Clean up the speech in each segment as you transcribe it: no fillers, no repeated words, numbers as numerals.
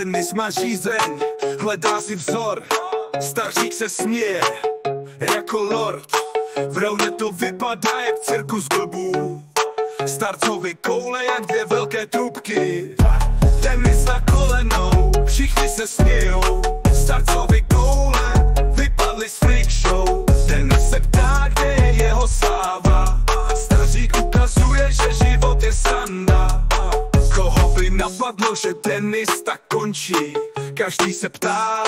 Tenis má žízeň, hledá si vzor. Stařík se směje jako lord. V rauně to vypadá jak cirkus blbů. Starcovi koule jak dvě velké trubky. Tenis na kolenou, všichni se smějou. Starcovi koule vypadly z freak show. Tenis se ptá, kde je jeho sláva. Stařík ukazuje, že život je sranda. Koho by napadlo, že tenis tak končí? Každý se ptá,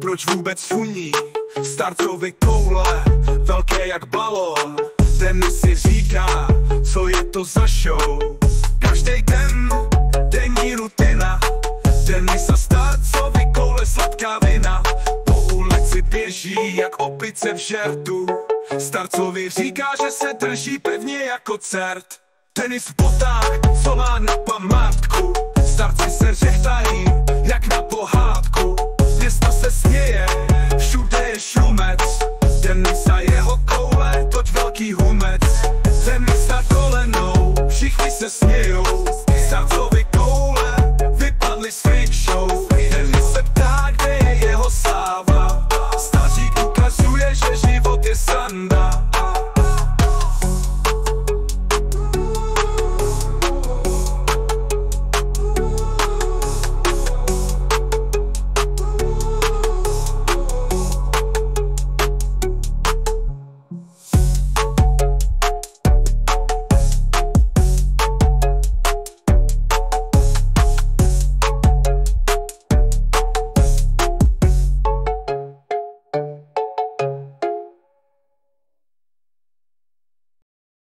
proč vůbec funí. Starcovi koule, velké jak balón. Tenis si říká, co je to za show. Každý den, denní rutina. Tenis a starcovi koule, sladká vina. Po ulici běží jak opice v žertu. Starcovi říká, že se drží pevně jako cert. Tenis v botách, co má na památku. Starci se řechtají jak na pohádku. Město se směje, všude je šumec. Tenis a jeho koule, toť velký humec. Tenis na kolenou, všichni se smějou. Starcovi koule